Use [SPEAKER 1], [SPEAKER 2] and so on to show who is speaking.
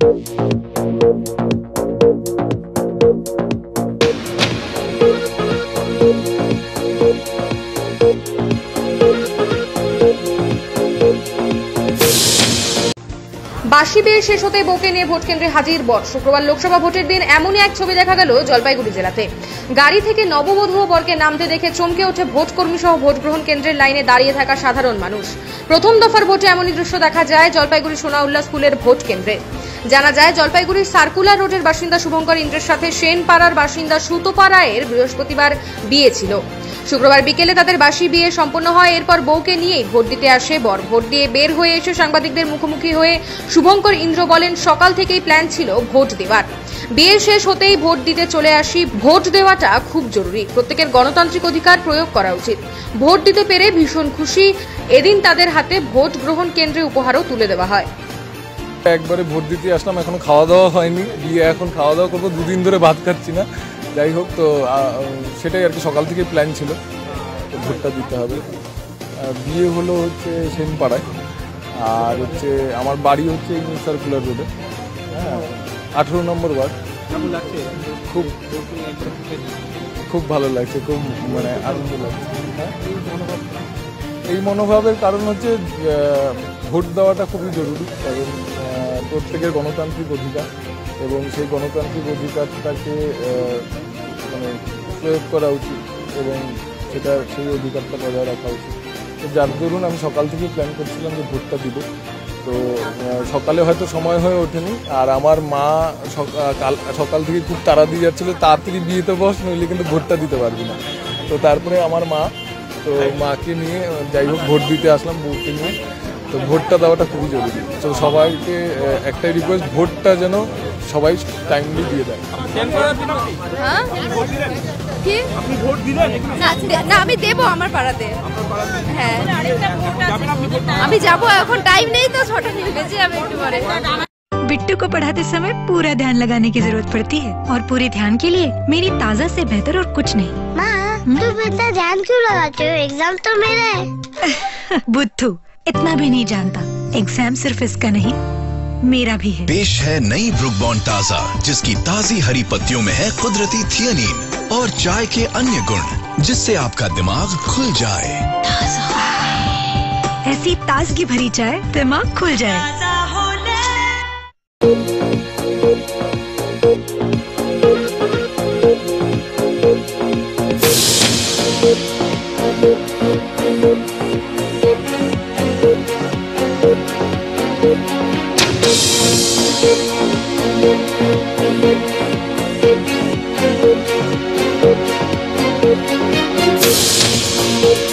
[SPEAKER 1] বাসি বিয়ে শেষ হতে বউকে নিয়ে ভোট কেন্দ্রে হাজির বর। শুক্রবার লোকসভা ভোটের দিন এমনই এক ছবি দেখা গেল জলপাইগুড়ি জেলাতে। গাড়ি থেকে নববধূ ও বরকে নামতে দেখে চমকে ওঠে ভোট কর্মী সহ ভোট গ্রহণ কেন্দ্রের লাইনে দাঁড়িয়ে থাকা সাধারণ মানুষ। প্রথম দফার ভোটে এমনই দৃশ্য দেখা যায় জলপাইগুড়ি সোনাউল্লাহ স্কুলের ভোট কেন্দ্রে। জানা যায় জলপাইগুড়ির সার্কুলার রোডের বাসিন্দা শুভঙ্কর ইন্দ্রের সাথে সেনপাড়ার বাসিন্দা সুতোপাড়ায়ের বৃহস্পতিবার বিয়ে ছিল। শুক্রবার বিকেলে তাদের বাসি বিয়ে সম্পন্ন হয়। এরপর বউকে নিয়েই ভোট দিতে আসে বর। ভোট দিয়ে বের হয়ে এসে সাংবাদিকদের মুখোমুখি হয়ে শুভঙ্কর ইন্দ্র বলেন, সকাল থেকেই প্ল্যান ছিল ভোট দেওয়ার। বিয়ে শেষ হতেই ভোট দিতে চলে আসি। ভোট দেওয়াটা খুব জরুরি, প্রত্যেকের গণতান্ত্রিক অধিকার প্রয়োগ করা উচিত। ভোট দিতে পেরে ভীষণ খুশি। এদিন তাদের হাতে ভোট গ্রহণ কেন্দ্রে উপহারও তুলে দেওয়া হয়।
[SPEAKER 2] একবারে ভোট দিতে আসলাম, এখনো খাওয়া দাওয়া হয়নি। বিয়ে এখন খাওয়া দাওয়া করবো, দুদিন ধরে ভাত খাচ্ছি না। যাই হোক, তো সেটাই আর কি, সকাল থেকে প্ল্যান ছিল তো ভোটটা দিতে হবে। বিয়ে হলো হচ্ছে সেনপাড়ায়, আর হচ্ছে আমার বাড়ি হচ্ছে সার্কুলার রোডে, হ্যাঁ, 18 নম্বর ওয়ার্ড। খুব খুব ভালো লাগছে, খুব মানে আনন্দ লাগছে। এই মনোভাবের কারণ হচ্ছে ভোট দেওয়াটা খুবই জরুরি, কারণ প্রত্যেকের গণতান্ত্রিক অধিকার, এবং সেই গণতান্ত্রিক অধিকারটাকে মানে প্রয়োগ করা উচিত, এবং সেই অধিকারটা বজায় রাখা উচিত। তো যার দরুন আমি সকাল থেকে প্ল্যান করছিলাম যে ভোটটা দিব। তো সকালে হয়তো সময় হয়ে ওঠেনি, আর আমার মা সকাল থেকে খুব তাড়া দিয়ে যাচ্ছিলো, তাড়াতাড়ি বিয়েতে বস, নইলে কিন্তু ভোটটা দিতে পারবি না। তো তারপরে আমার মা, তো মাকে নিয়ে যাই হোক ভোট দিতে আসলাম বউকে নিয়ে। তো ভোটটা দেওয়াটা খুবই জরুরি। তো সবাইকে একটাই রিকোয়েস্ট, ভোটটা যেন সবাই টাইমলি দিয়ে দেয়।
[SPEAKER 3] না, আমি দেবো আমার পাড়াতে। হ্যাঁ, আমি যাবো, এখন টাইম নেই তো, 6টা বেজে যাবে একটু পরে।
[SPEAKER 4] बिट्टू को पढ़ाते समय पूरा ध्यान लगाने की जरूरत पड़ती है, और पूरे ध्यान के लिए मेरी ताजा से बेहतर और कुछ नहीं।
[SPEAKER 5] माँ, तुम इतना ध्यान क्यों लगाते हो? एग्जाम तो मेरा है।
[SPEAKER 4] बुद्धू इतना भी नहीं जानता, एग्जाम सिर्फ इसका नहीं मेरा भी है।
[SPEAKER 6] पेश है नई ब्रुक बॉन्ड ताज़ा, जिसकी ताज़ी हरी पत्तियों में है कुदरती थियानीन और चाय के अन्य गुण, जिससे आपका दिमाग खुल जाए।
[SPEAKER 4] ऐसी ताजगी भरी चाय, दिमाग खुल जाए।
[SPEAKER 5] Thank you.